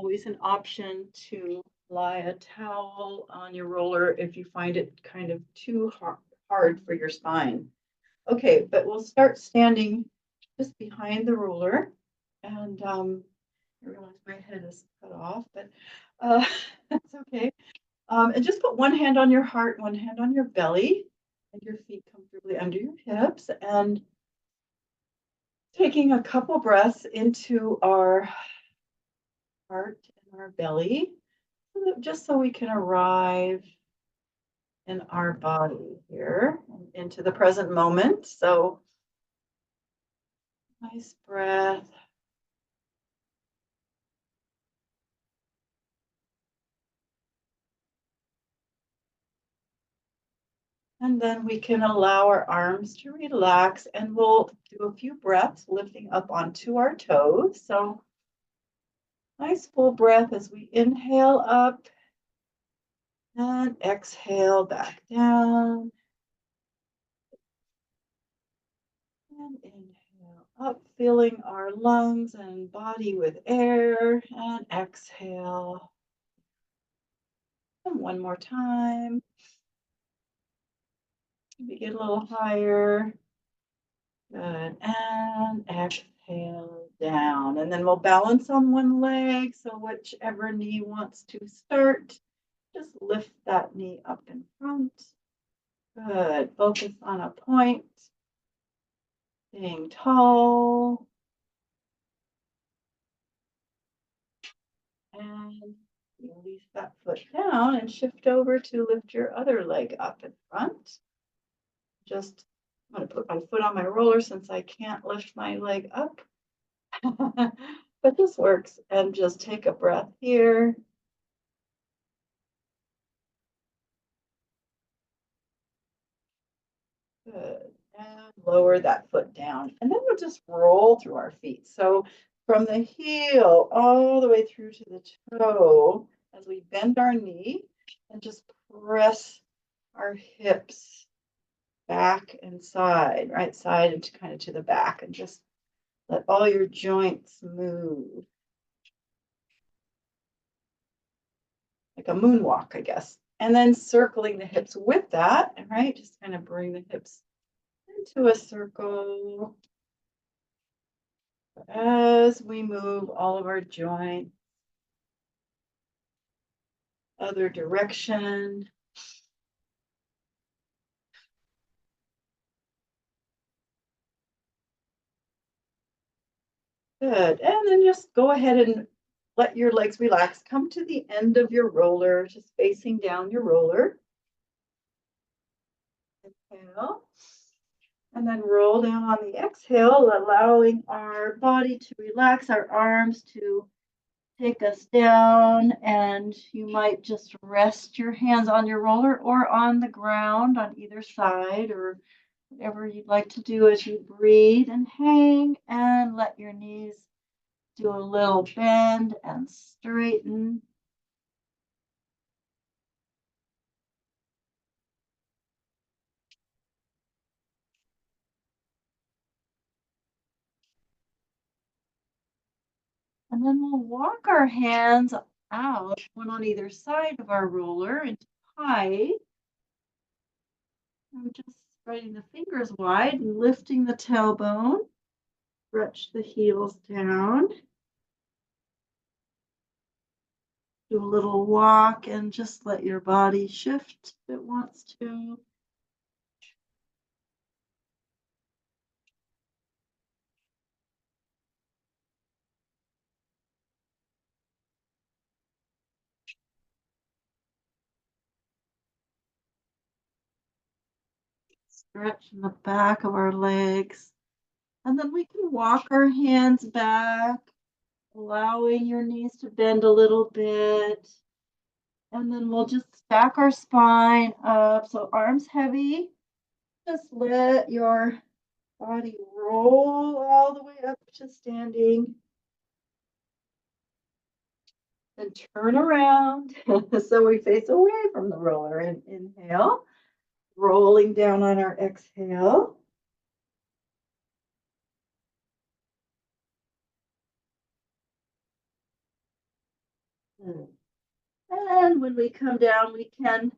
always an option to lie a towel on your roller if you find it kind of too hard for your spine. Okay, but we'll start standing just behind the roller. And I realize my head is cut off, but that's okay. And just put one hand on your heart, one hand on your belly, and your feet comfortably under your hips. And taking a couple breaths into our heart and our belly, just so we can arrive in our body here into the present moment. So nice breath. And then we can allow our arms to relax, and we'll do a few breaths lifting up onto our toes. So nice full breath as we inhale up and exhale back down. And inhale up, filling our lungs and body with air, and exhale. And one more time. We get a little higher. Good. And exhale down. And then we'll balance on one leg. So whichever knee wants to start, just lift that knee up in front. Good. Focus on a point. Staying tall. And release that foot down and shift over to lift your other leg up in front. Just, I'm going to put my foot on my roller since I can't lift my leg up. But this works. And just take a breath here. Good. And lower that foot down. And then we'll just roll through our feet. So from the heel all the way through to the toe as we bend our knee and just press our hips back and side, right side and kind of to the back, and just let all your joints move. Like a moonwalk, I guess. And then circling the hips with that, right? Just kind of bring the hips into a circle as we move all of our joints other direction. Good. And then just go ahead and let your legs relax. Come to the end of your roller, just facing down your roller. Inhale. And then roll down on the exhale, allowing our body to relax, our arms to take us down. And you might just rest your hands on your roller or on the ground on either side, or whatever you'd like to do as you breathe and hang, and let your knees do a little bend and straighten. And then we'll walk our hands out, one on either side of our roller, into pie. I'm just spreading the fingers wide and lifting the tailbone. Stretch the heels down. Do a little walk and just let your body shift if it wants to. Stretch in the back of our legs. And then we can walk our hands back, allowing your knees to bend a little bit. And then we'll just stack our spine up. So arms heavy. Just let your body roll all the way up to standing. Then turn around so we face away from the roller. And inhale, rolling down on our exhale. And when we come down, we can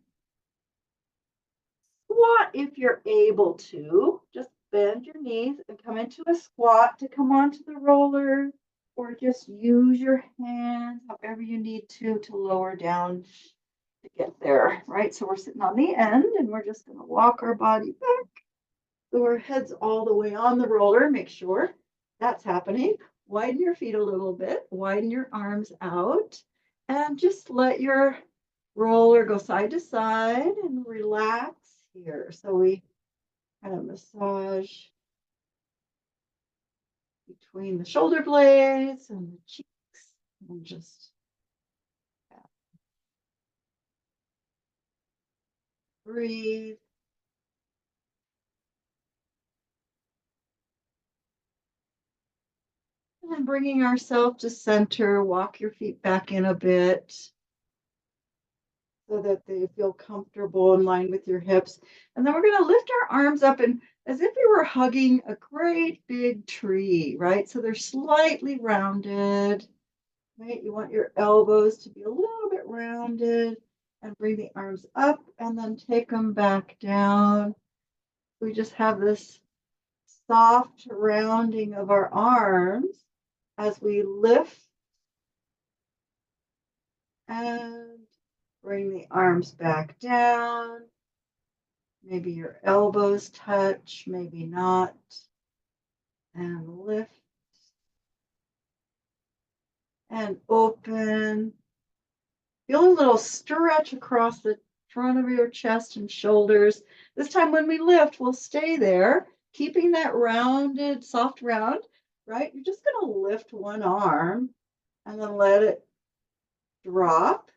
squat if you're able to. Just bend your knees and come into a squat to come onto the roller, or just use your hands, however you need to lower down to get there, right? So we're sitting on the end and we're just going to walk our body back. So our head's all the way on the roller. Make sure that's happening. Widen your feet a little bit, widen your arms out, and just let your roller go side to side and relax here. So we kind of massage between the shoulder blades and the cheeks and just breathe. And then bringing ourselves to center, walk your feet back in a bit so that they feel comfortable in line with your hips. And then we're going to lift our arms up and as if we were hugging a great big tree, right? So they're slightly rounded, right? You want your elbows to be a little bit rounded and bring the arms up and then take them back down. We just have this soft rounding of our arms as we lift and bring the arms back down. Maybe your elbows touch, maybe not. And lift and open. Feel a little stretch across the front of your chest and shoulders. This time when we lift, we'll stay there, keeping that rounded, soft round, right? You're just going to lift one arm and then let it drop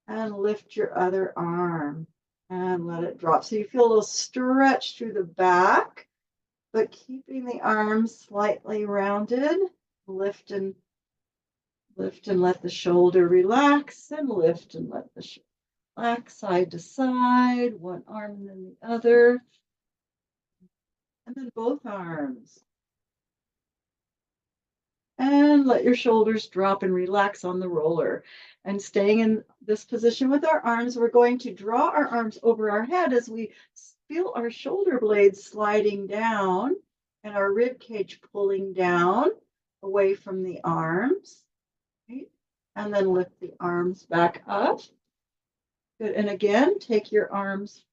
and lift your other arm and let it drop. So you feel a little stretch through the back, but keeping the arms slightly rounded. Lift and let the shoulder relax and lift and let the relax side to side, one arm and then the other. And then both arms. And let your shoulders drop and relax on the roller. And staying in this position with our arms, we're going to draw our arms over our head as we feel our shoulder blades sliding down and our rib cage pulling down away from the arms. Right? And then lift the arms back up. Good. And again, take your arms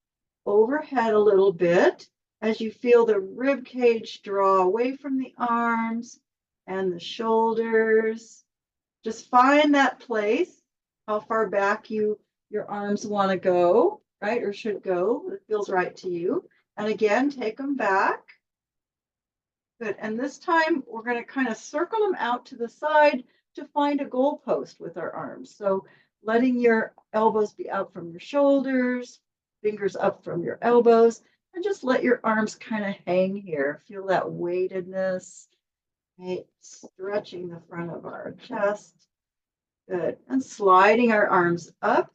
overhead a little bit as you feel the rib cage draw away from the arms and the shoulders. Just find that place, how far back your arms want to go, right? Or should go. It feels right to you. And again, take them back. Good. And this time we're going to kind of circle them out to the side to find a goal post with our arms. So letting your elbows be out from your shoulders, fingers up from your elbows, and just let your arms kind of hang here. Feel that weightedness, right? Stretching the front of our chest. Good. And sliding our arms up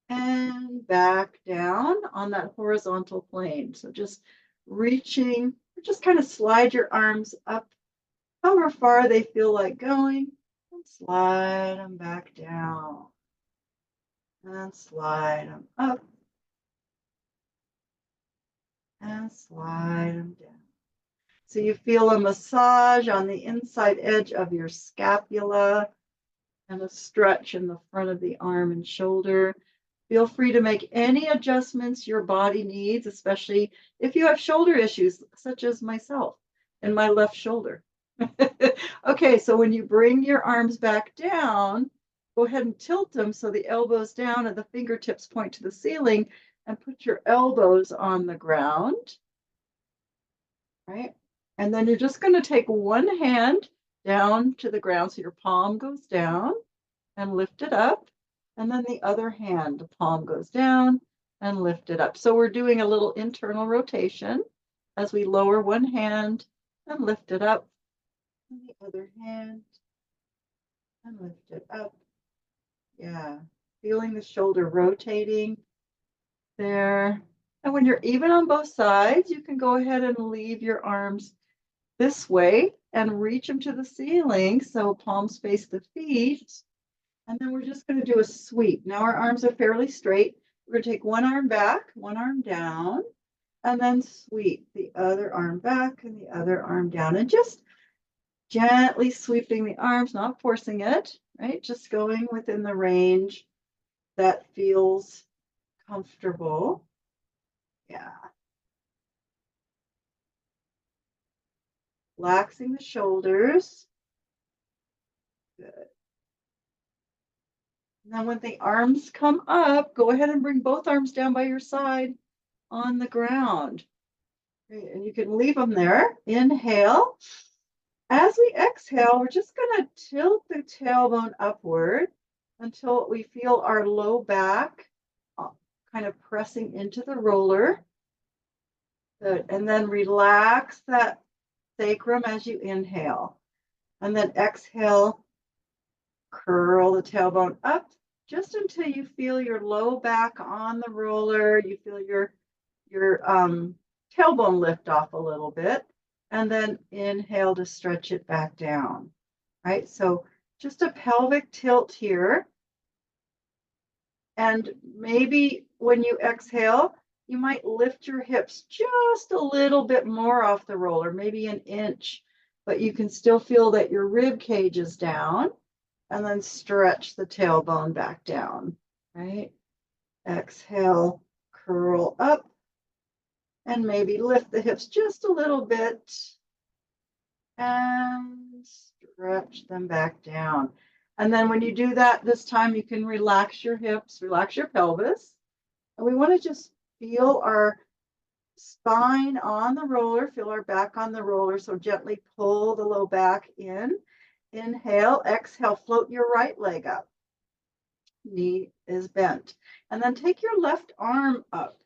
and back down on that horizontal plane. So just reaching, just kind of slide your arms up however far they feel like going, and slide them back down. And slide them up. And slide them down. So you feel a massage on the inside edge of your scapula and a stretch in the front of the arm and shoulder. Feel free to make any adjustments your body needs, especially if you have shoulder issues, such as myself and my left shoulder. Okay, so when you bring your arms back down, go ahead and tilt them so the elbows down and the fingertips point to the ceiling, and put your elbows on the ground, right? And then you're just going to take one hand down to the ground so your palm goes down and lift it up. And then the other hand, the palm goes down and lift it up. So we're doing a little internal rotation as we lower one hand and lift it up. And the other hand and lift it up. Yeah, feeling the shoulder rotating there. And when you're even on both sides, you can go ahead and leave your arms this way and reach them to the ceiling. So palms face the feet. And then we're just going to do a sweep. Now our arms are fairly straight. We're going to take one arm back, one arm down, and then sweep the other arm back and the other arm down. And just gently sweeping the arms, not forcing it, right? Just going within the range that feels comfortable. Yeah. Relaxing the shoulders. Good. And then when the arms come up, go ahead and bring both arms down by your side on the ground. Great. And you can leave them there. Inhale. As we exhale, we're just going to tilt the tailbone upward until we feel our low back kind of pressing into the roller. Good. And then relax that sacrum as you inhale. And then exhale, curl the tailbone up just until you feel your low back on the roller. You feel your tailbone lift off a little bit. And then inhale to stretch it back down. Right? So just a pelvic tilt here. And maybe when you exhale, you might lift your hips just a little bit more off the roller, maybe an inch, but you can still feel that your rib cage is down, and then stretch the tailbone back down, right? Exhale, curl up, and maybe lift the hips just a little bit and stretch them back down. And then when you do that, this time you can relax your hips, relax your pelvis. And we want to just feel our spine on the roller, feel our back on the roller. So gently pull the low back in. Inhale, exhale, float your right leg up. Knee is bent. And then take your left arm up.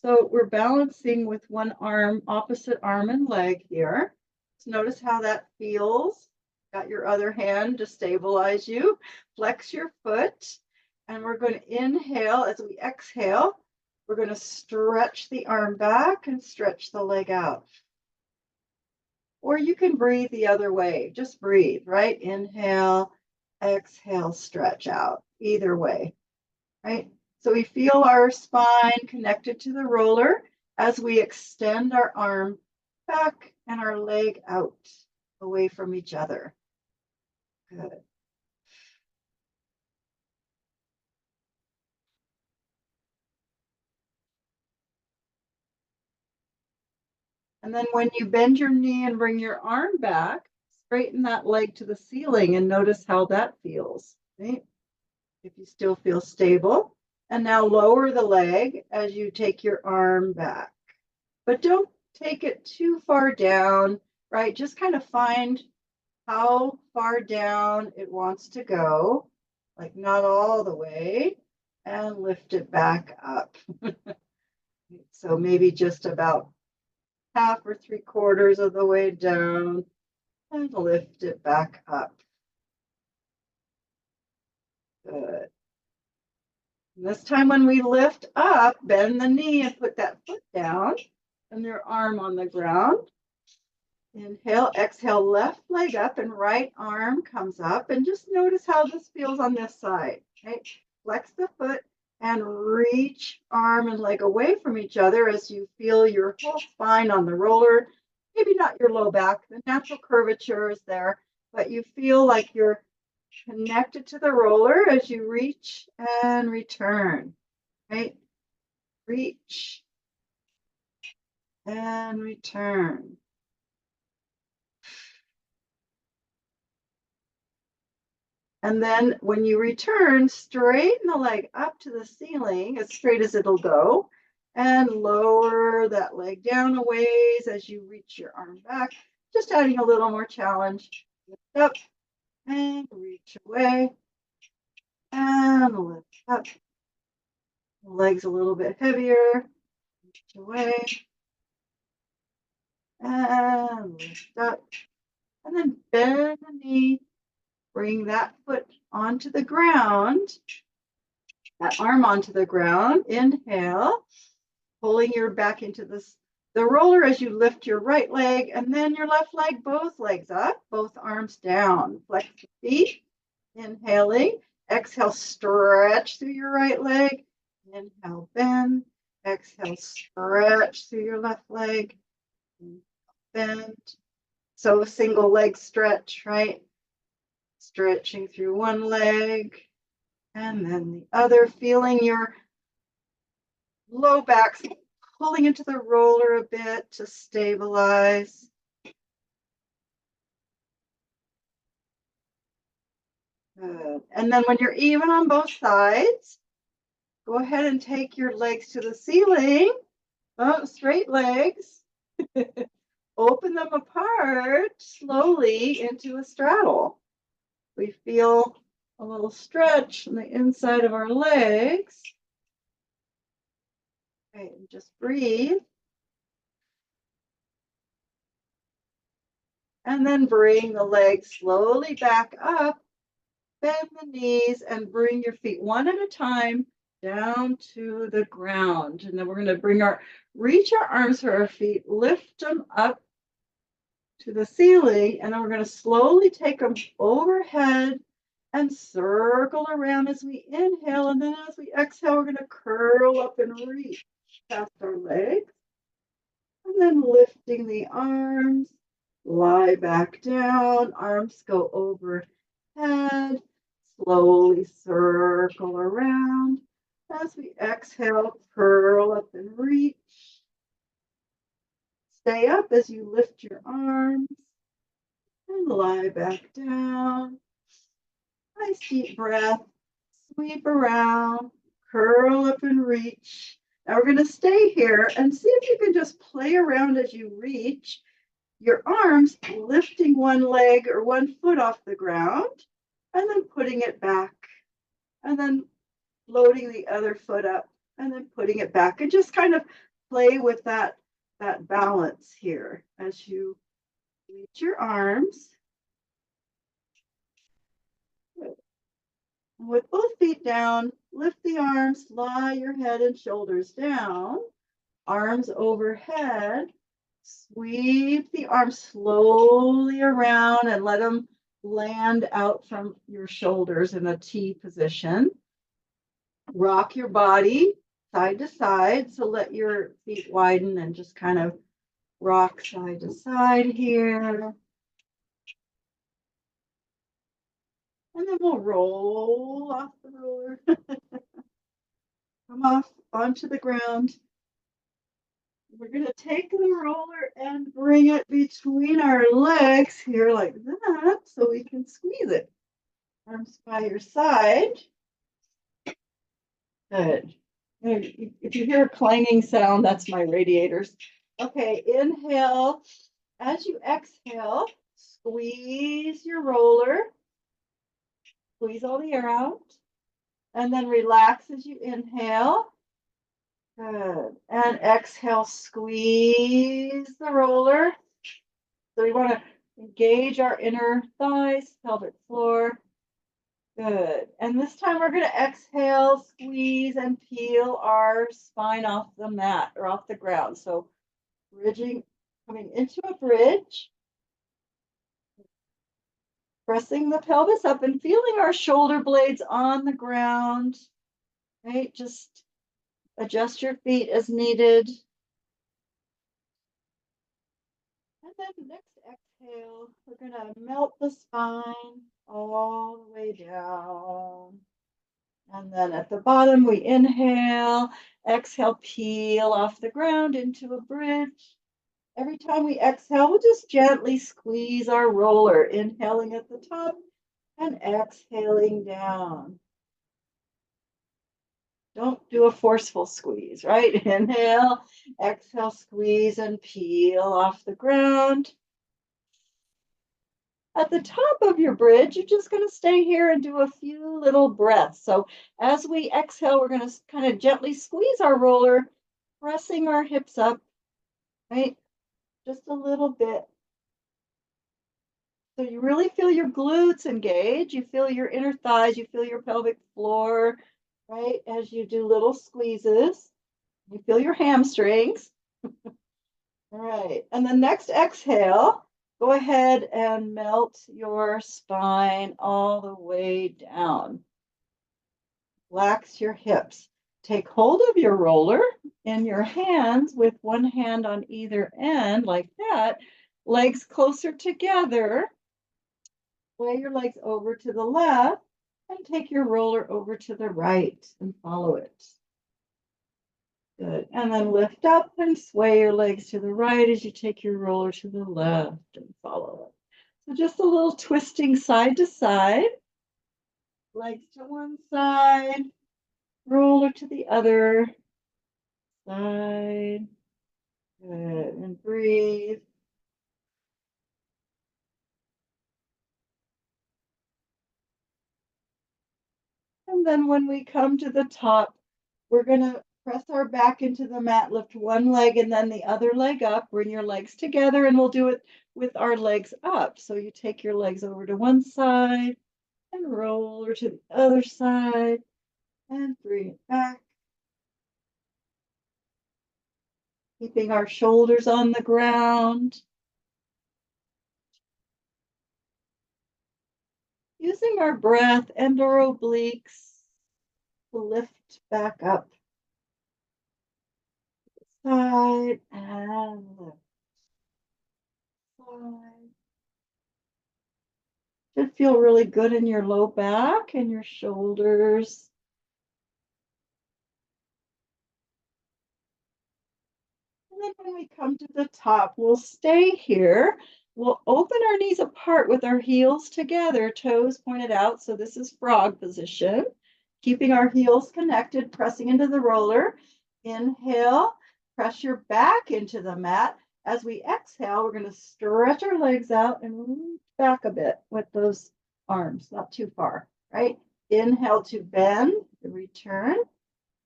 So we're balancing with one arm, opposite arm and leg here. So notice how that feels. Got your other hand to stabilize you. Flex your foot. And we're going to inhale. As we exhale, we're going to stretch the arm back and stretch the leg out. Or you can breathe the other way. Just breathe, right? Inhale, exhale, stretch out. Either way, right? So we feel our spine connected to the roller as we extend our arm back and our leg out away from each other. Good. And then when you bend your knee and bring your arm back, straighten that leg to the ceiling and notice how that feels, right? If you still feel stable. And now lower the leg as you take your arm back. But don't take it too far down, right? Just kind of find how far down it wants to go, like not all the way, and lift it back up. So maybe just about half or 3/4 of the way down, and lift it back up. Good. And this time when we lift up, bend the knee and put that foot down and your arm on the ground. Inhale, exhale, left leg up and right arm comes up. And just notice how this feels on this side, right? Flex the foot and reach arm and leg away from each other as you feel your whole spine on the roller. Maybe not your low back, the natural curvature is there, but you feel like you're connected to the roller as you reach and return, right? Reach and return. And then when you return, straighten the leg up to the ceiling as straight as it'll go, and lower that leg down a ways as you reach your arm back, just adding a little more challenge. Lift up and reach away and lift up. The legs a little bit heavier, reach away and lift up. And then bend the knee, bring that foot onto the ground, that arm onto the ground. Inhale, pulling your back into the roller as you lift your right leg and then your left leg, both legs up, both arms down. Flex the feet, inhaling. Exhale, stretch through your right leg. Inhale, bend. Exhale, stretch through your left leg. Bend. So a single leg stretch, right? Stretching through one leg and then the other, feeling your low back pulling into the roller a bit to stabilize. Good. And then when you're even on both sides, go ahead and take your legs to the ceiling. Oh, straight legs. Open them apart slowly into a straddle. We feel a little stretch on the inside of our legs. Okay, and just breathe. And then bring the legs slowly back up. Bend the knees and bring your feet one at a time down to the ground. And then we're going to reach our arms for our feet, lift them up to the ceiling, and then we're going to slowly take them overhead and circle around as we inhale. And then as we exhale, we're going to curl up and reach past our legs. And then lifting the arms, lie back down, arms go overhead. Slowly circle around. As we exhale, curl up and reach. Stay up as you lift your arms and lie back down. Nice deep breath. Sweep around, curl up and reach. Now we're going to stay here and see if you can just play around as you reach your arms, lifting one leg or one foot off the ground and then putting it back. And then loading the other foot up and then putting it back, and just kind of play with that balance here as you reach your arms. Good. With both feet down, lift the arms, lie your head and shoulders down, arms overhead. Sweep the arms slowly around and let them land out from your shoulders in a T position. Rock your body side to side. So let your feet widen and just kind of rock side to side here. And then we'll roll off the roller. Come off onto the ground. We're going to take the roller and bring it between our legs here like that so we can squeeze it. Arms by your side. Good. If you hear a clanging sound, that's my radiators. Okay, inhale. As you exhale, squeeze your roller. Squeeze all the air out. And then relax as you inhale. Good. And exhale, squeeze the roller. So we want to engage our inner thighs, pelvic floor. Good. And this time we're going to exhale, squeeze, and peel our spine off the mat or off the ground. So bridging, coming into a bridge, pressing the pelvis up and feeling our shoulder blades on the ground, right? Just adjust your feet as needed. And then next exhale, we're going to melt the spine all the way down. And then at the bottom, we inhale, exhale, peel off the ground into a bridge. Every time we exhale, we'll just gently squeeze our roller, inhaling at the top and exhaling down. Don't do a forceful squeeze, right? Inhale, exhale, squeeze and peel off the ground. At the top of your bridge, you're just going to stay here and do a few little breaths. So as we exhale, we're going to kind of gently squeeze our roller, pressing our hips up, right? Just a little bit. So you really feel your glutes engage. You feel your inner thighs. You feel your pelvic floor, right? As you do little squeezes. You feel your hamstrings. All right. And the next exhale, go ahead and melt your spine all the way down. Relax your hips. Take hold of your roller in your hands with one hand on either end, like that. Legs closer together. Sway your legs over to the left and take your roller over to the right and follow it. Good. And then lift up and sway your legs to the right as you take your roller to the left and follow it. So just a little twisting side to side. Legs to one side, roller to the other side. Good. And breathe. And then when we come to the top, we're going to press our back into the mat, lift one leg and then the other leg up. Bring your legs together and we'll do it with our legs up. So you take your legs over to one side and roll over to the other side and bring it back. Keeping our shoulders on the ground. Using our breath and our obliques to lift back up. Side and lift. Side. Should feel really good in your low back and your shoulders. And then when we come to the top, we'll stay here. We'll open our knees apart with our heels together, toes pointed out. So this is frog position. Keeping our heels connected, pressing into the roller. Inhale, press your back into the mat. As we exhale, we're going to stretch our legs out and move back a bit with those arms, not too far, right? Inhale to bend, return.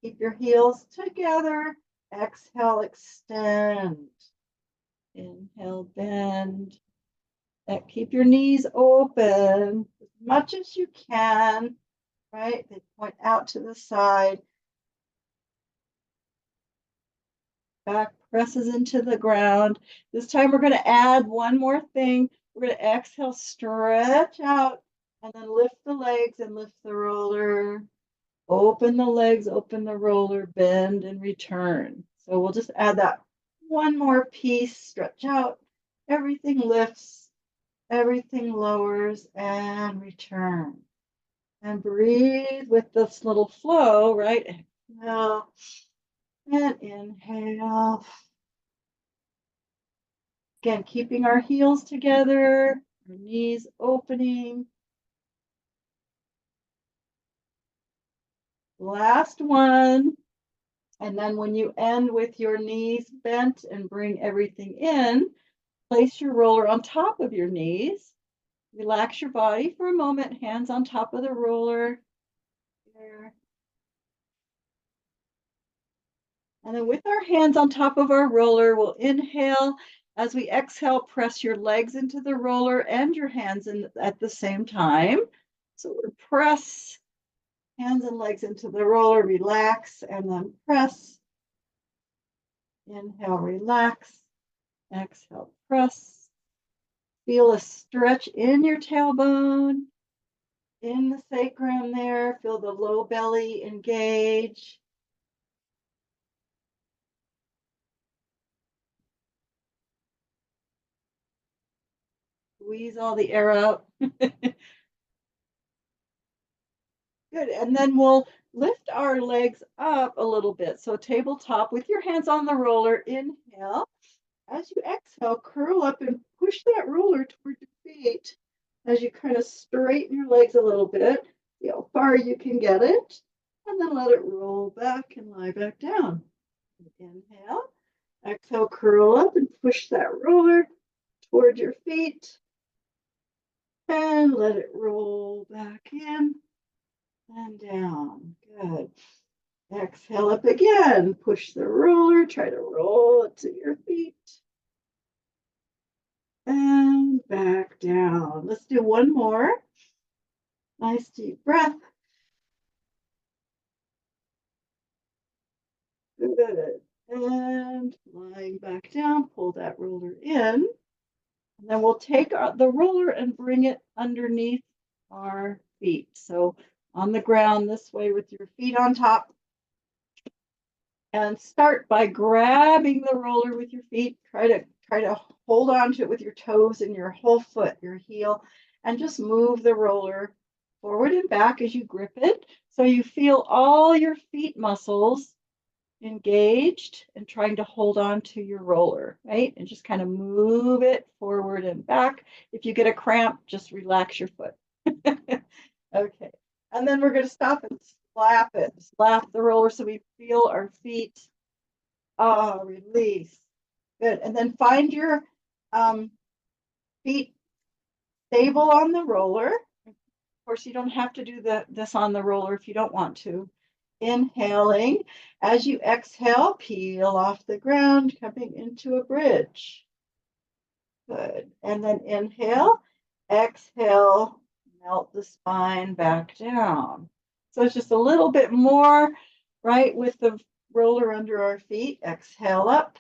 Keep your heels together. Exhale, extend. Inhale, bend. Keep your knees open as much as you can, right? They point out to the side. Back presses into the ground. This time we're going to add one more thing. We're going to exhale, stretch out, and then lift the legs and lift the roller. Open the legs, open the roller, bend and return. So we'll just add that one more piece, stretch out. Everything lifts, everything lowers and return. And breathe with this little flow, right? Exhale and inhale. Again, keeping our heels together, our knees opening. Last one. And then when you end with your knees bent and bring everything in, place your roller on top of your knees. Relax your body for a moment, hands on top of the roller. There. And then with our hands on top of our roller, we'll inhale. As we exhale, press your legs into the roller and your hands in at the same time. So we press hands and legs into the roller, relax, and then press. Inhale, relax. Exhale, press. Feel a stretch in your tailbone, in the sacrum there. Feel the low belly engage. Squeeze all the air out. Good. And then we'll lift our legs up a little bit. So tabletop with your hands on the roller. Inhale. As you exhale, curl up and push that roller toward your feet as you kind of straighten your legs a little bit. See how far you can get it. And then let it roll back and lie back down. Inhale. Exhale, curl up and push that roller toward your feet. And let it roll back in and down. Good. Exhale up again. Push the roller. Try to roll it to your feet. And back down. Let's do one more. Nice deep breath. Good. And lying back down, pull that roller in. And then we'll take the roller and bring it underneath our feet. So on the ground this way with your feet on top. And start by grabbing the roller with your feet. Try to hold on to it with your toes and your whole foot, your heel, and just move the roller forward and back as you grip it. So you feel all your feet muscles engaged and trying to hold on to your roller, right? And just kind of move it forward and back. If you get a cramp, just relax your foot. Okay. And then we're going to stop and slap it. Slap the roller so we feel our feet. Oh, release. Good. And then find your feet stable on the roller. Of course, you don't have to do this on the roller if you don't want to. Inhaling. As you exhale, peel off the ground, coming into a bridge. Good. And then inhale, exhale, melt the spine back down. So it's just a little bit more, right, with the roller under our feet. Exhale up.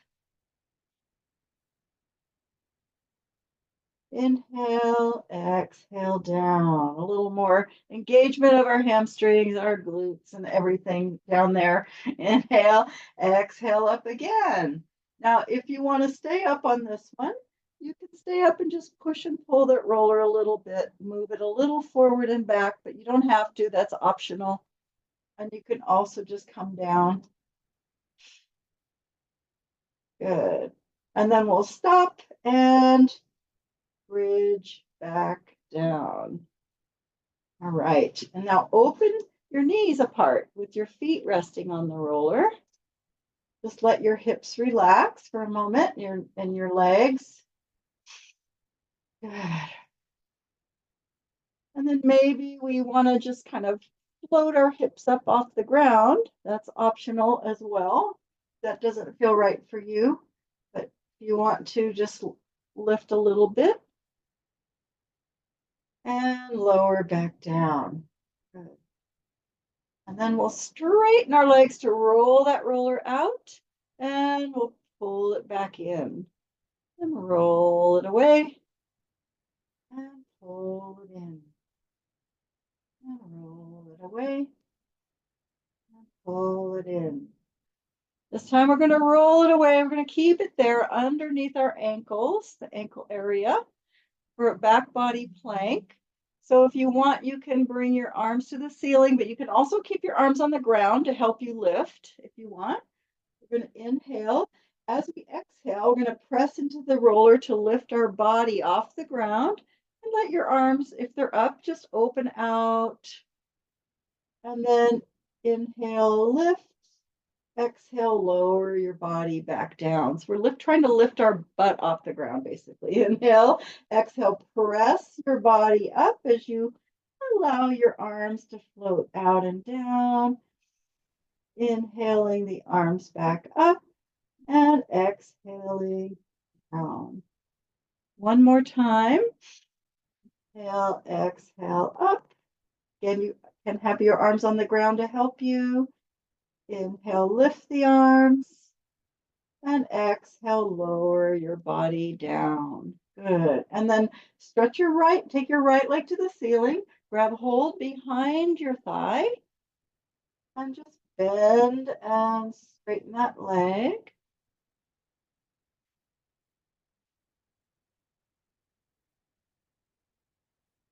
Inhale, exhale down. A little more engagement of our hamstrings, our glutes, and everything down there. Inhale, exhale up again. Now, if you want to stay up on this one, you can stay up and just push and pull that roller a little bit, move it a little forward and back, but you don't have to. That's optional. And you can also just come down. Good. And then we'll stop and bridge back down. All right. And now open your knees apart with your feet resting on the roller. Just let your hips relax for a moment and your legs. Good. And then maybe we want to just kind of float our hips up off the ground. That's optional as well. That doesn't feel right for you, but if you want to just lift a little bit and lower back down. Good. And then we'll straighten our legs to roll that roller out, and we'll pull it back in and roll it away and pull it in and roll it away and pull it in. This time we're going to roll it away. We're going to keep it there underneath our ankles, the ankle area, for a back body plank. So if you want, you can bring your arms to the ceiling, but you can also keep your arms on the ground to help you lift if you want. We're going to inhale. As we exhale, we're going to press into the roller to lift our body off the ground and let your arms, if they're up, just open out. And then inhale, lift. Exhale, lower your body back down. So we're trying to lift our butt off the ground, basically. Inhale, exhale, press your body up as you allow your arms to float out and down. Inhaling the arms back up and exhaling down. One more time. Inhale, exhale up. Again, you can have your arms on the ground to help you. Inhale, lift the arms. And exhale, lower your body down. Good. And then stretch your right, take your right leg to the ceiling, grab hold behind your thigh, and just bend and straighten that leg.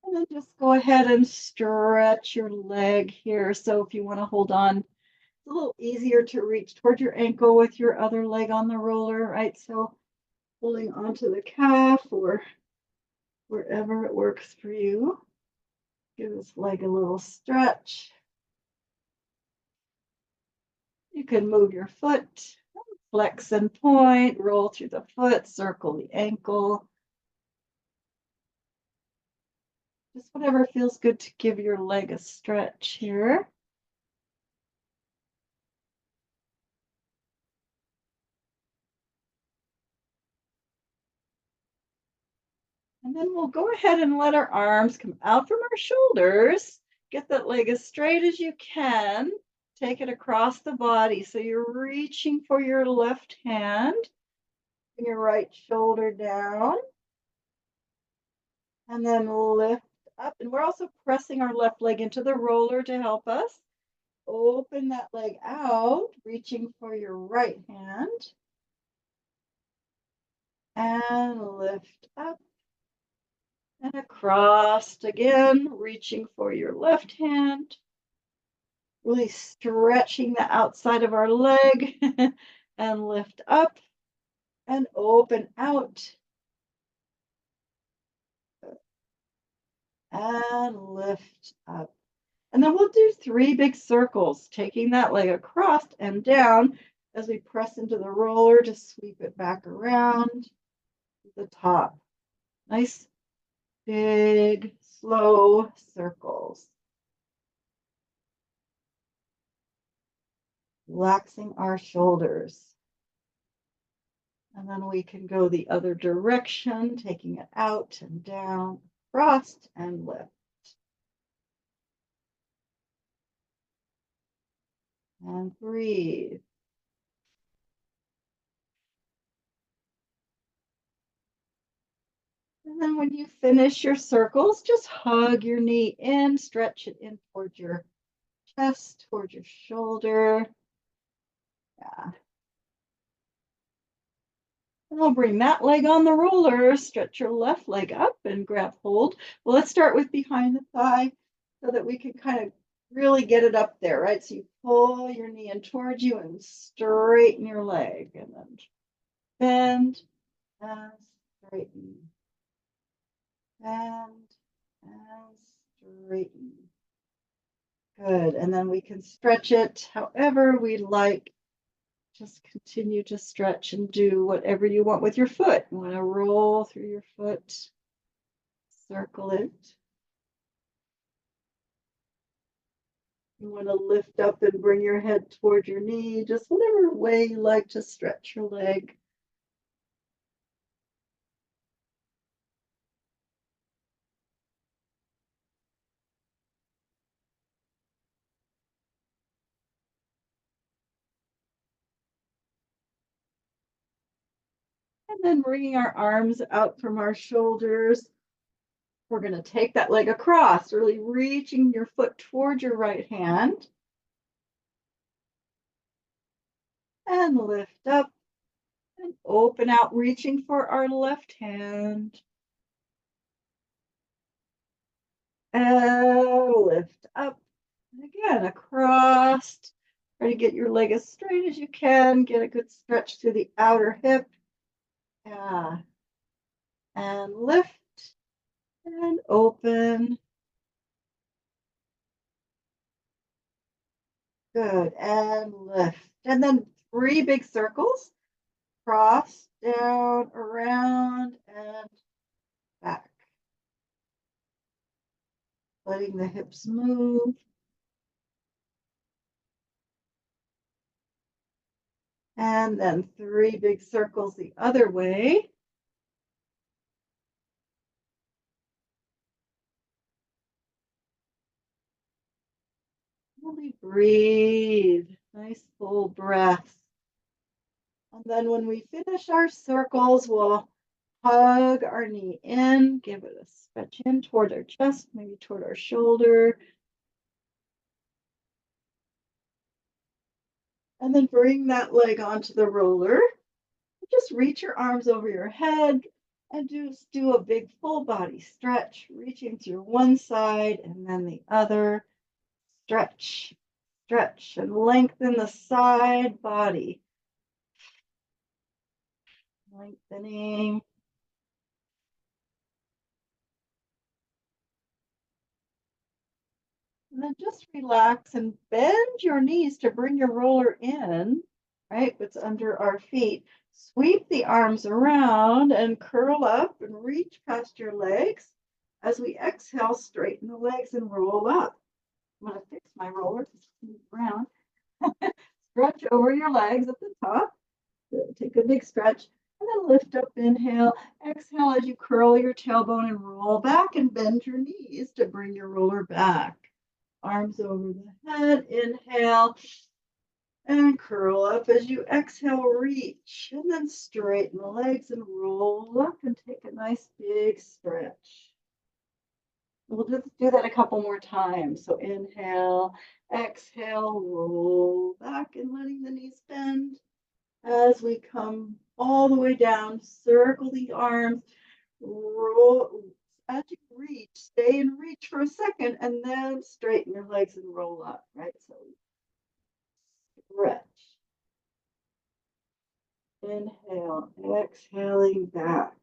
And then just go ahead and stretch your leg here. So if you want to hold on, it's a little easier to reach toward your ankle with your other leg on the roller, right? So holding onto the calf or wherever it works for you. Give this leg a little stretch. You can move your foot, flex and point, roll through the foot, circle the ankle. Just whatever feels good to give your leg a stretch here. And then we'll go ahead and let our arms come out from our shoulders. Get that leg as straight as you can. Take it across the body. So you're reaching for your left hand and your right shoulder down. And then lift up. And we're also pressing our left leg into the roller to help us. Open that leg out, reaching for your right hand. And lift up and across again, reaching for your left hand. Really stretching the outside of our leg and lift up and open out and lift up. And then we'll do 3 big circles, taking that leg across and down as we press into the roller to sweep it back around the top. Nice, big, slow circles. Relaxing our shoulders. And then we can go the other direction, taking it out and down, across and lift. And breathe. And then when you finish your circles, just hug your knee in, stretch it in towards your chest, towards your shoulder. Yeah. And we'll bring that leg on the roller, stretch your left leg up and grab hold. Well, let's start with behind the thigh so that we can kind of really get it up there, right? So you pull your knee in towards you and straighten your leg and then bend and straighten. Bend and straighten. Good. And then we can stretch it however we like. Just continue to stretch and do whatever you want with your foot. You want to roll through your foot, circle it. You want to lift up and bring your head toward your knee, just whatever way you like to stretch your leg. And then bringing our arms out from our shoulders. We're going to take that leg across, really reaching your foot toward your right hand. And lift up and open out, reaching for our left hand. And lift up. And again, across. Try to get your leg as straight as you can. Get a good stretch through the outer hip. Yeah. And lift and open. Good. And lift. And then 3 big circles. Cross, down, around, and back. Letting the hips move. And then 3 big circles the other way. Really breathe. Nice full breath. And then when we finish our circles, we'll hug our knee in, give it a stretch in toward our chest, maybe toward our shoulder. And then bring that leg onto the roller. Just reach your arms over your head and just do a big full body stretch, reaching through one side and then the other. Stretch, stretch, and lengthen the side body. Lengthening. And then just relax and bend your knees to bring your roller in, right? It's under our feet. Sweep the arms around and curl up and reach past your legs. As we exhale, straighten the legs and roll up. I'm going to fix my roller to move around. Stretch over your legs at the top. Good. Take a big stretch and then lift up, inhale. Exhale as you curl your tailbone and roll back and bend your knees to bring your roller back. Arms over the head, inhale, and curl up as you exhale, reach, and then straighten the legs and roll up and take a nice big stretch. We'll just do that a couple more times. So inhale, exhale, roll back and letting the knees bend. As we come all the way down, circle the arms, roll. As you reach, stay and reach for a second, and then straighten your legs and roll up, right? So stretch. Inhale, exhaling back.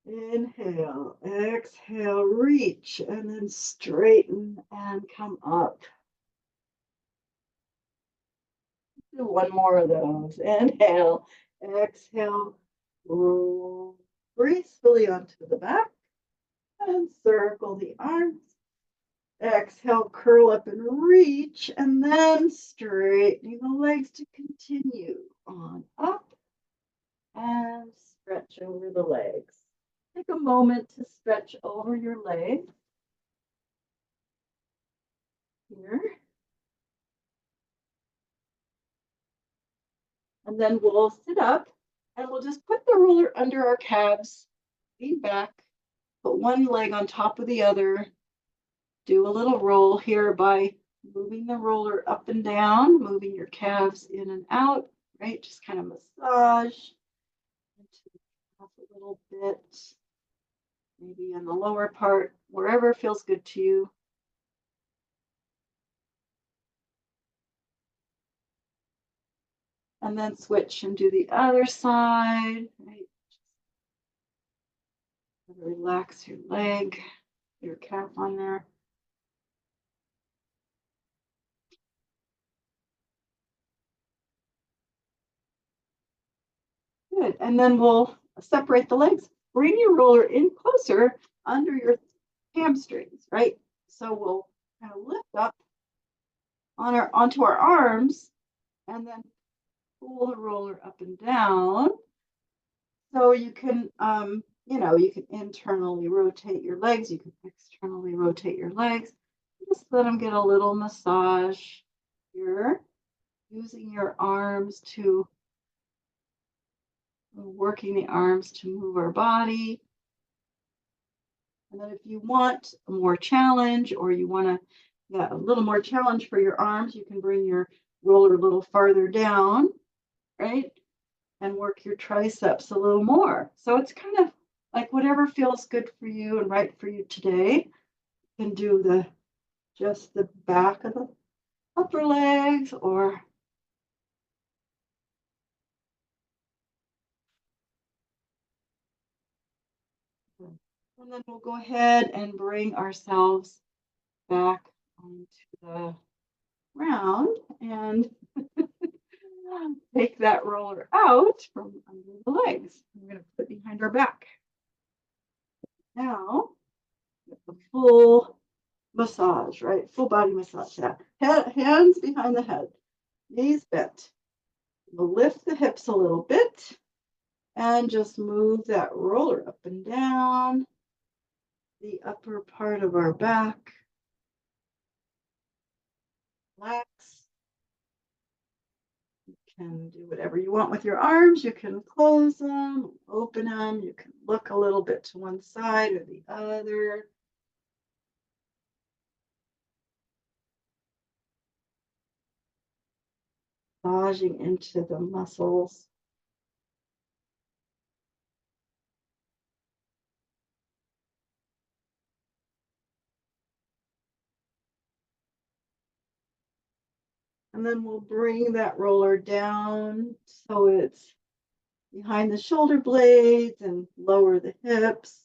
Inhale, exhale, reach, and then straighten and come up. Do one more of those. Inhale, exhale, roll gracefully onto the back and circle the arms. Exhale, curl up and reach, and then straightening the legs to continue on up and stretch over the legs. Take a moment to stretch over your legs here. And then we'll sit up and we'll just put the ruler under our calves, lean back, put one leg on top of the other. Do a little roll here by moving the roller up and down, moving your calves in and out, right? Just kind of massage into the calf a little bit, maybe in the lower part, wherever feels good to you. And then switch and do the other side, right? Relax your leg, your calf on there. Good. And then we'll separate the legs. Bring your roller in closer under your hamstrings, right? So we'll kind of lift up onto our arms and then pull the roller up and down. So you can, you can internally rotate your legs. You can externally rotate your legs. Just let them get a little massage here, using your arms to working the arms to move our body. And then if you want a more challenge or you want a little more challenge for your arms, you can bring your roller a little farther down, right? And work your triceps a little more. So it's kind of like whatever feels good for you and right for you today. You can do just the back of the upper legs or and then we'll go ahead and bring ourselves back onto the ground and take that roller out from under the legs. We're going to put it behind our back. Now, the full massage, right? Full body massage. Yeah. Hands behind the head, knees bent. We'll lift the hips a little bit and just move that roller up and down the upper part of our back. Relax. You can do whatever you want with your arms. You can close them, open them. You can look a little bit to one side or the other. Massaging into the muscles. And then we'll bring that roller down so it's behind the shoulder blades and lower the hips.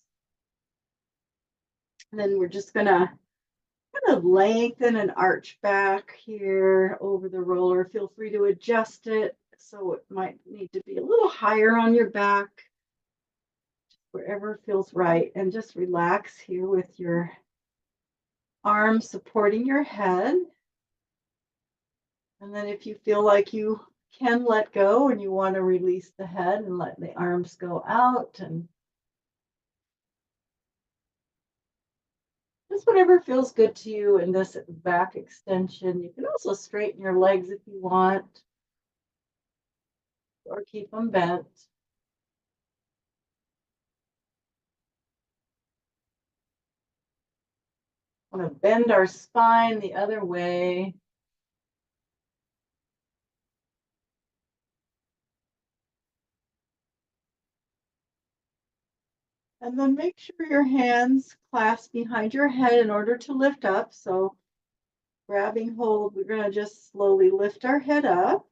And then we're just going to kind of lengthen and arch back here over the roller. Feel free to adjust it. So it might need to be a little higher on your back, wherever feels right. And just relax here with your arms supporting your head. And then if you feel like you can let go and you want to release the head and let the arms go out and just whatever feels good to you in this back extension. You can also straighten your legs if you want or keep them bent. I'm going to bend our spine the other way. And then make sure your hands clasp behind your head in order to lift up. So grabbing hold, we're going to just slowly lift our head up.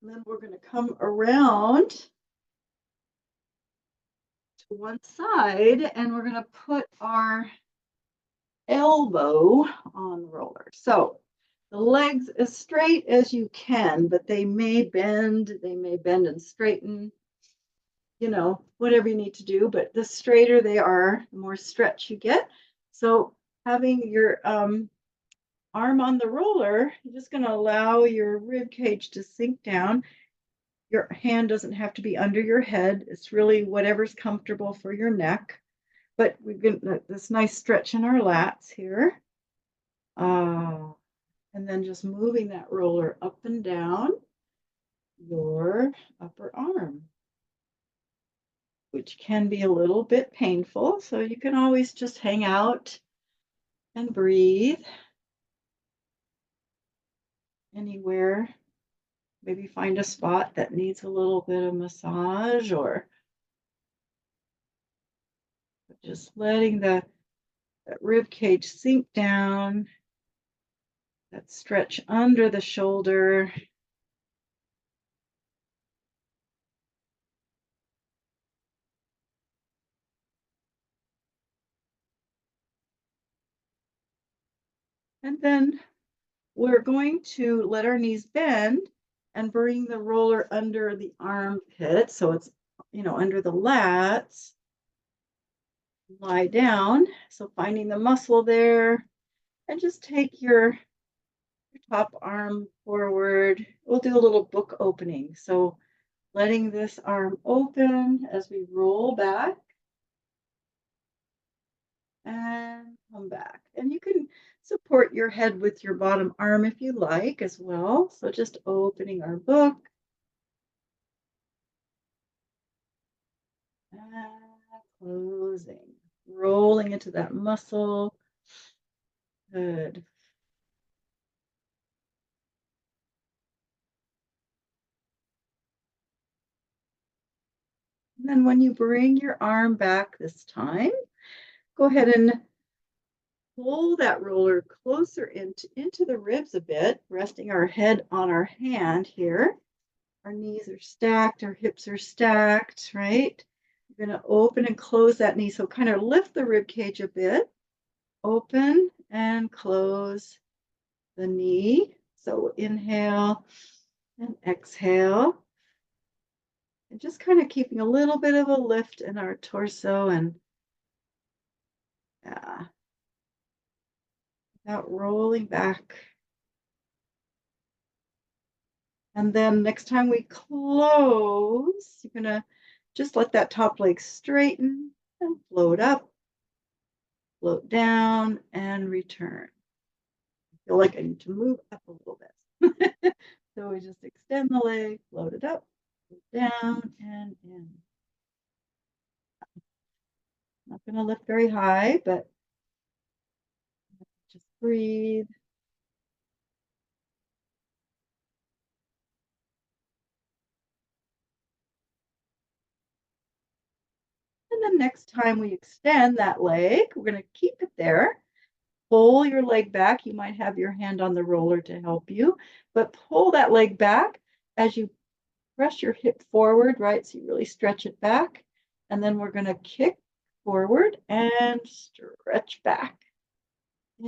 And then we're going to come around to one side and we're going to put our elbow on the roller. So the legs as straight as you can, but they may bend and straighten, whatever you need to do. But the straighter they are, the more stretch you get. So having your arm on the roller, you're just going to allow your rib cage to sink down. Your hand doesn't have to be under your head. It's really whatever's comfortable for your neck. But we've got this nice stretch in our lats here. And then just moving that roller up and down your upper arm, which can be a little bit painful. So you can always just hang out and breathe anywhere. Maybe find a spot that needs a little bit of massage, or just letting that rib cage sink down, that stretch under the shoulder. And then we're going to let our knees bend and bring the roller under the armpit. So it's, under the lats. Lie down. So finding the muscle there, and just take your top arm forward. We'll do a little book opening. So letting this arm open as we roll back and come back. And you can support your head with your bottom arm if you like as well. So just opening our book. And closing. Rolling into that muscle. Good. And then when you bring your arm back this time, go ahead and pull that roller closer into the ribs a bit, resting our head on our hand here. Our knees are stacked, our hips are stacked, right? You're going to open and close that knee. So kind of lift the rib cage a bit, open and close the knee. So inhale and exhale. And just kind of keeping a little bit of a lift in our torso and without rolling back. And then next time we close, you're going to just let that top leg straighten and float up, float down, and return. I feel like I need to move up a little bit. So we just extend the leg, float it up, down, and in. Not going to lift very high, but just breathe. And then next time we extend that leg, we're going to keep it there. Pull your leg back. You might have your hand on the roller to help you, but pull that leg back as you press your hip forward, right? So you really stretch it back. And then we're going to kick forward and stretch back.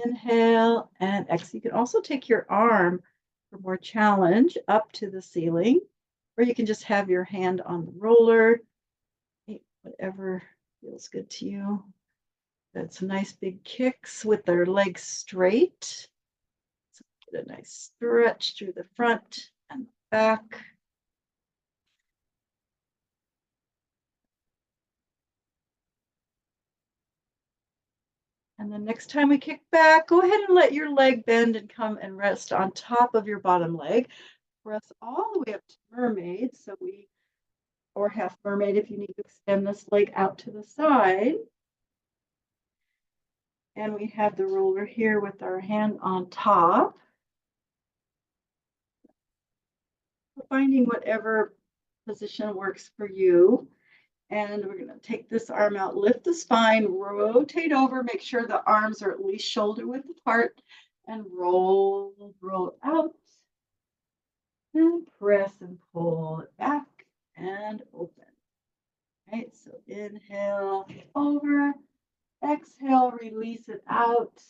Inhale and exhale. You can also take your arm for more challenge up to the ceiling, or you can just have your hand on the roller, whatever feels good to you. That's some nice big kicks with their legs straight. So get a nice stretch through the front and back. And then next time we kick back, go ahead and let your leg bend and come and rest on top of your bottom leg. Press all the way up to mermaid. Or half mermaid if you need to extend this leg out to the side. And we have the roller here with our hand on top. Finding whatever position works for you. And we're going to take this arm out, lift the spine, rotate over, make sure the arms are at least shoulder width apart, and roll, roll out, and press and pull it back and open. Right, so inhale over, exhale, release it out.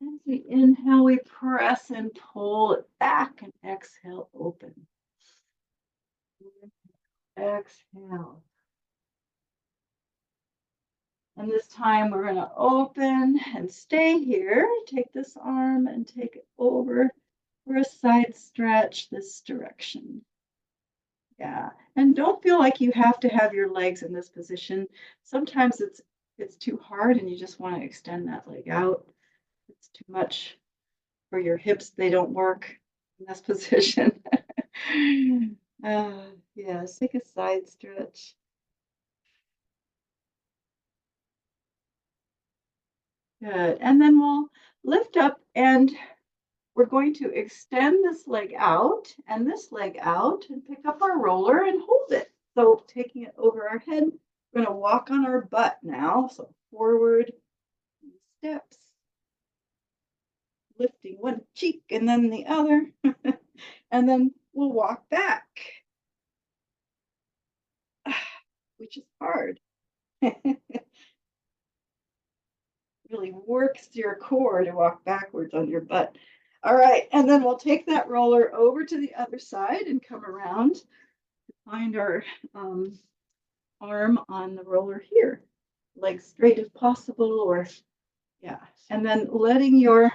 As we inhale, we press and pull it back, and exhale, open. Exhale. And this time we're going to open and stay here. Take this arm and take it over for a side stretch this direction. Yeah. And don't feel like you have to have your legs in this position. Sometimes it's too hard and you just want to extend that leg out. It's too much for your hips. They don't work in this position. Yeah, take a side stretch. Good. And then we'll lift up and we're going to extend this leg out and this leg out and pick up our roller and hold it. So taking it over our head, we're going to walk on our butt now. So forward steps, lifting one cheek and then the other. And then we'll walk back, which is hard. Really works your core to walk backwards on your butt. All right, and then we'll take that roller over to the other side and come around to find our arm on the roller here. Legs straight if possible, or yeah. And then letting your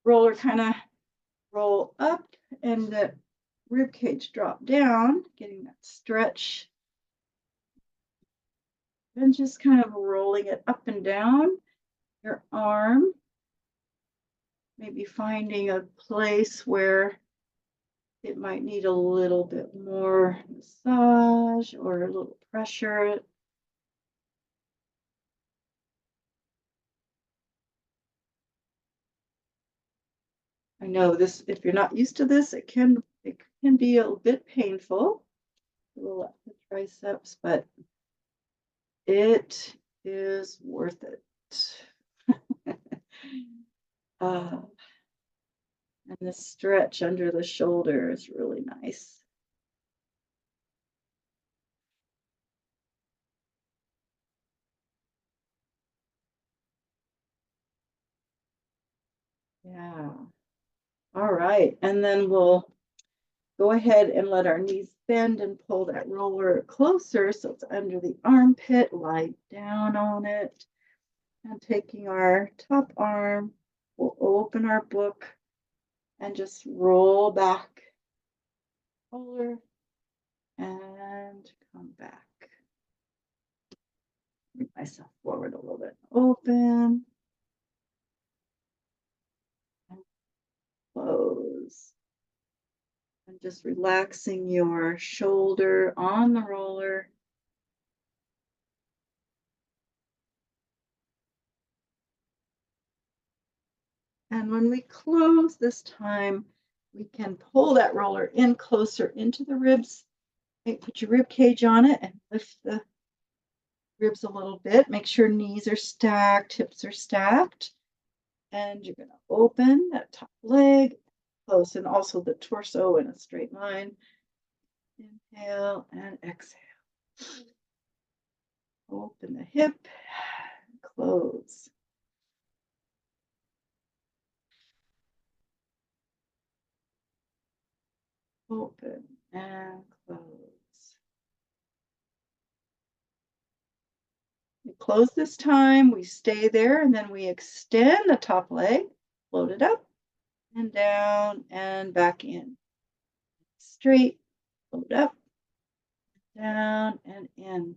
roller kind of roll up and the rib cage drop down, getting that stretch. Then just kind of rolling it up and down your arm. Maybe finding a place where it might need a little bit more massage or a little pressure. I know this, if you're not used to this, it can be a bit painful, a little the triceps, but it is worth it. And the stretch under the shoulder is really nice. Yeah. All right. And then we'll go ahead and let our knees bend and pull that roller closer so it's under the armpit, lie down on it. And taking our top arm, we'll open our book and just roll back, roller, and come back. Move myself forward a little bit. Open. And close. And just relaxing your shoulder on the roller. And when we close this time, we can pull that roller in closer into the ribs. Put your rib cage on it and lift the ribs a little bit. Make sure knees are stacked, hips are stacked. And you're going to open that top leg, close, and also the torso in a straight line. Inhale and exhale. Open the hip, close. Open and close. We close this time, we stay there, and then we extend the top leg, float it up and down and back in. Straight, float up, down and in.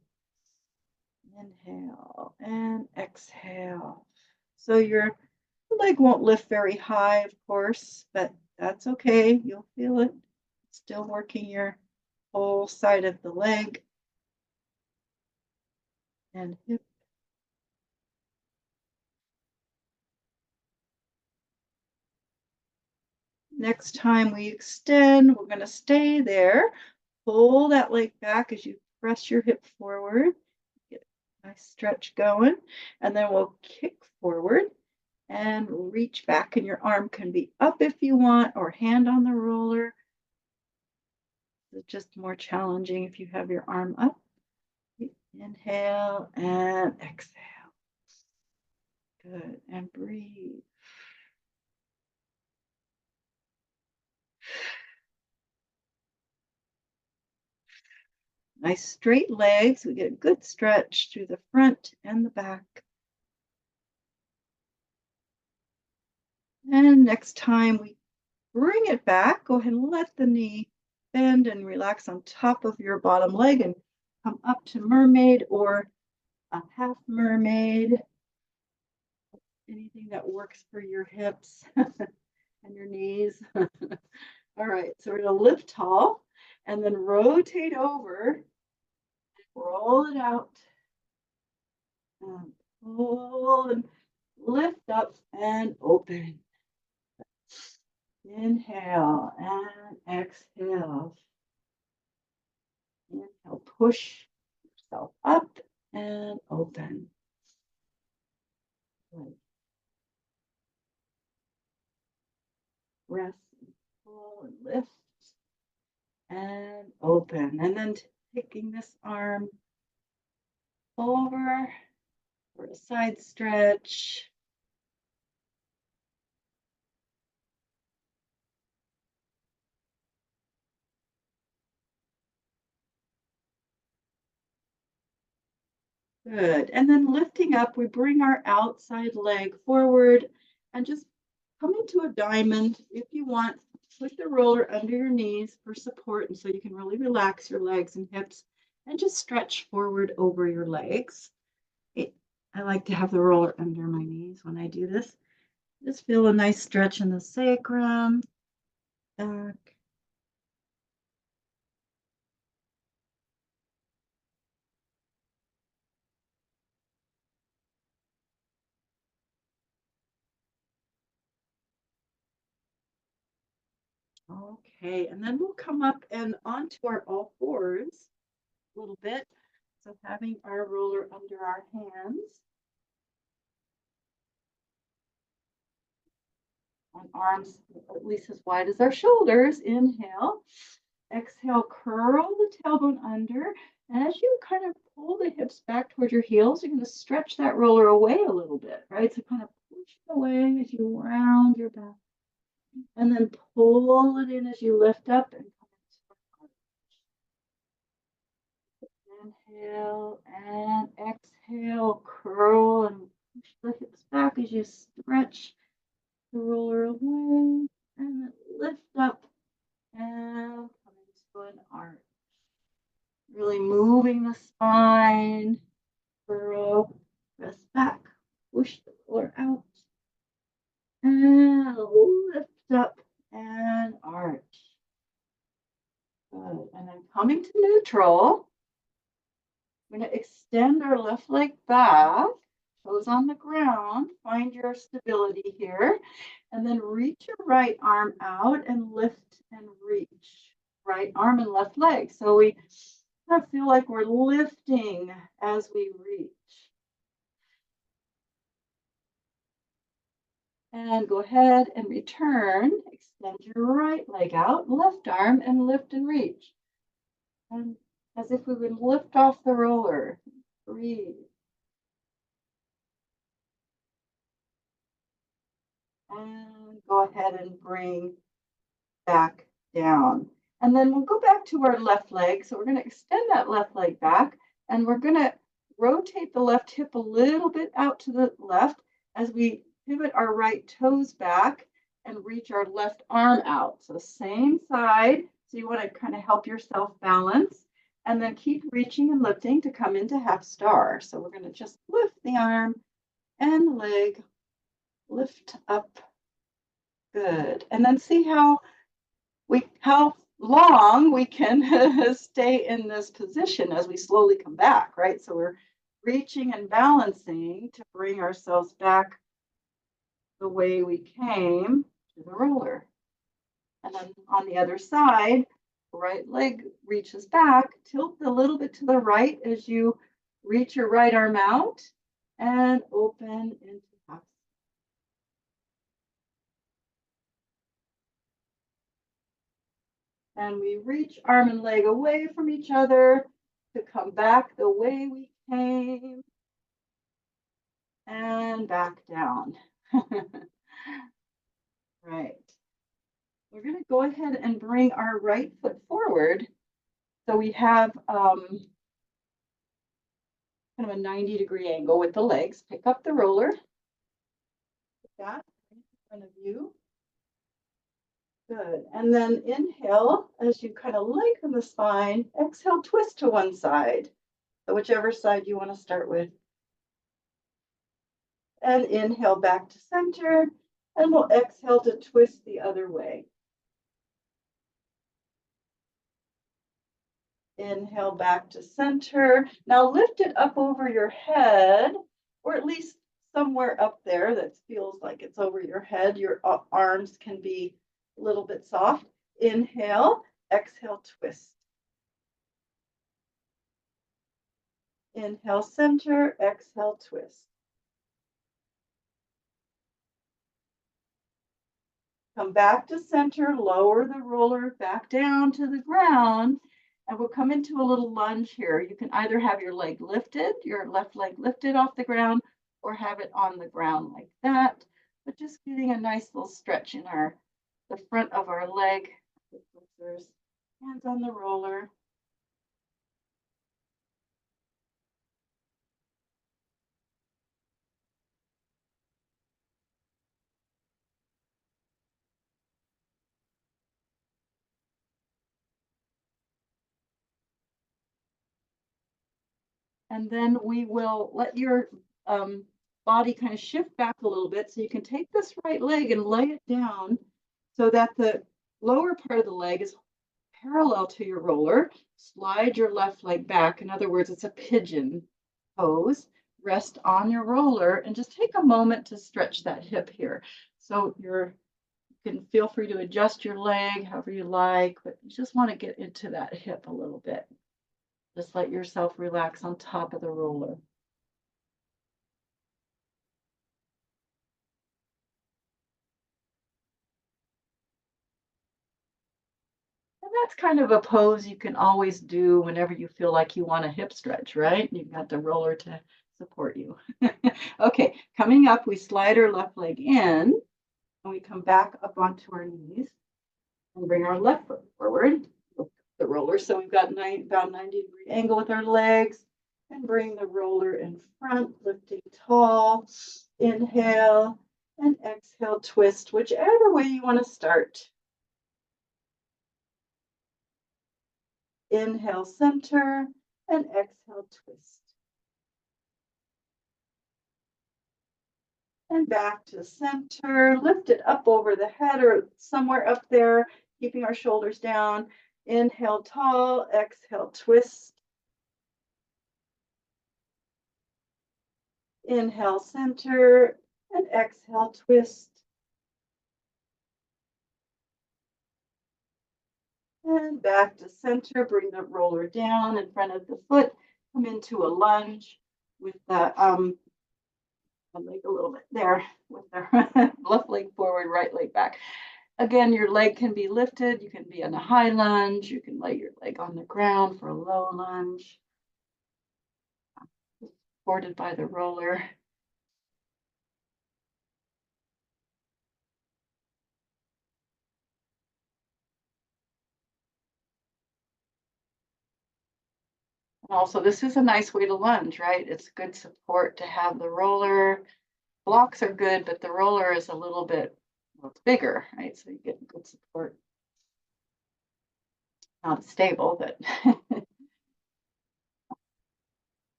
Inhale and exhale. So your leg won't lift very high, of course, but that's okay. You'll feel it. Still working your whole side of the leg and hip next time we extend, we're going to stay there. Pull that leg back as you press your hip forward. Get a nice stretch going. And then we'll kick forward and reach back. And your arm can be up if you want or hand on the roller. It's just more challenging if you have your arm up. Inhale and exhale. Good. And breathe. Nice straight legs. We get a good stretch through the front and the back. And next time we bring it back, go ahead and let the knee bend and relax on top of your bottom leg and come up to mermaid or a half mermaid. Anything that works for your hips and your knees. All right, so we're going to lift tall and then rotate over, roll it out, and pull and lift up and open. Inhale and exhale. Inhale, push yourself up and open. Good. Rest and pull and lift and open. And then taking this arm over for a side stretch. Good. And then lifting up, we bring our outside leg forward and just come into a diamond if you want. Put the roller under your knees for support and so you can really relax your legs and hips and just stretch forward over your legs. I like to have the roller under my knees when I do this. Just feel a nice stretch in the sacrum, back. Okay, and then we'll come up and onto our all fours a little bit. So having our roller under our hands. On arms at least as wide as our shoulders. Inhale. Exhale, curl the tailbone under. And as you kind of pull the hips back towards your heels, you're going to stretch that roller away a little bit, right? So kind of push it away as you round your back. And then pull it in as you lift up and come into inhale and exhale, curl and push the hips back as you stretch the roller away and then lift up and come into an arch. Really moving the spine, curl, press back, push the roller out, and lift up and arch. Good. And then coming to neutral, we're going to extend our left leg back, toes on the ground, find your stability here, and then reach your right arm out and lift and reach. Right arm and left leg. So we kind of feel like we're lifting as we reach. And go ahead and return. Extend your right leg out, left arm, and lift and reach. And as if we would lift off the roller. Breathe. And go ahead and bring back down. And then we'll go back to our left leg. So we're going to extend that left leg back and we're going to rotate the left hip a little bit out to the left as we pivot our right toes back and reach our left arm out. So same side. So you want to kind of help yourself balance and then keep reaching and lifting to come into half star. So we're going to just lift the arm and the leg, lift up. Good. And then see how long we can stay in this position as we slowly come back, right? So we're reaching and balancing to bring ourselves back the way we came to the roller. And then on the other side, right leg reaches back, tilt a little bit to the right as you reach your right arm out and open into half. And we reach arm and leg away from each other to come back the way we came and back down. Right. We're going to go ahead and bring our right foot forward. So we have kind of a 90-degree angle with the legs. Pick up the roller. Put that in front of you. Good. And then inhale as you kind of lengthen the spine. Exhale, twist to one side. So whichever side you want to start with. And inhale back to center. And we'll exhale to twist the other way. Inhale back to center. Now lift it up over your head, or at least somewhere up there that feels like it's over your head. Your arms can be a little bit soft. Inhale, exhale, twist. Inhale, center, exhale, twist. Come back to center, lower the roller back down to the ground, and we'll come into a little lunge here. You can either have your leg lifted, your left leg lifted off the ground, or have it on the ground like that, but just getting a nice little stretch in the front of our leg. Hands on the roller. And then we will let your body kind of shift back a little bit. So you can take this right leg and lay it down so that the lower part of the leg is parallel to your roller. Slide your left leg back. In other words, it's a pigeon pose. Rest on your roller and just take a moment to stretch that hip here. So you can feel free to adjust your leg however you like, but you just want to get into that hip a little bit. Just let yourself relax on top of the roller. And that's kind of a pose you can always do whenever you feel like you want a hip stretch, right? You've got the roller to support you. Okay, coming up, we slide our left leg in and we come back up onto our knees and bring our left foot forward. The roller, so we've got about 90-degree angle with our legs, and bring the roller in front, lifting tall. Inhale and exhale, twist, whichever way you want to start. Inhale, center, and exhale, twist. And back to center. Lift it up over the head or somewhere up there, keeping our shoulders down. Inhale, tall, exhale, twist. Inhale, center, and exhale, twist. And back to center. Bring the roller down in front of the foot. Come into a lunge with the leg a little bit there with the left leg forward, right leg back. Again, your leg can be lifted. You can be in a high lunge. You can lay your leg on the ground for a low lunge, supported by the roller. Also, this is a nice way to lunge, right? It's good support to have the roller. Blocks are good, but the roller is a little bit, well, it's bigger, right? So you get good support. Not stable, but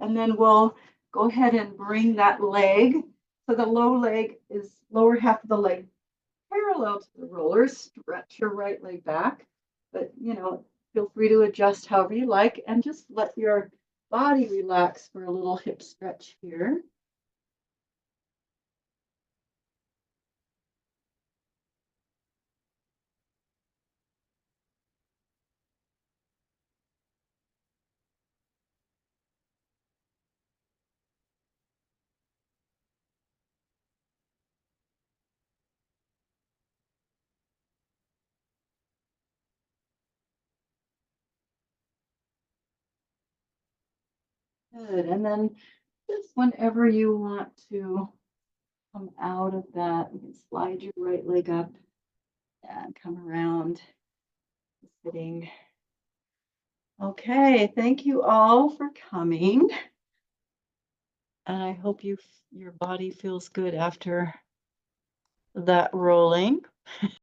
and then we'll go ahead and bring that leg. So the lower half of the leg parallel to the roller. Stretch your right leg back, but feel free to adjust however you like, and just let your body relax for a little hip stretch here. Good. And then just whenever you want to come out of that, you can slide your right leg up and come around sitting. Okay, thank you all for coming. And I hope your body feels good after that rolling.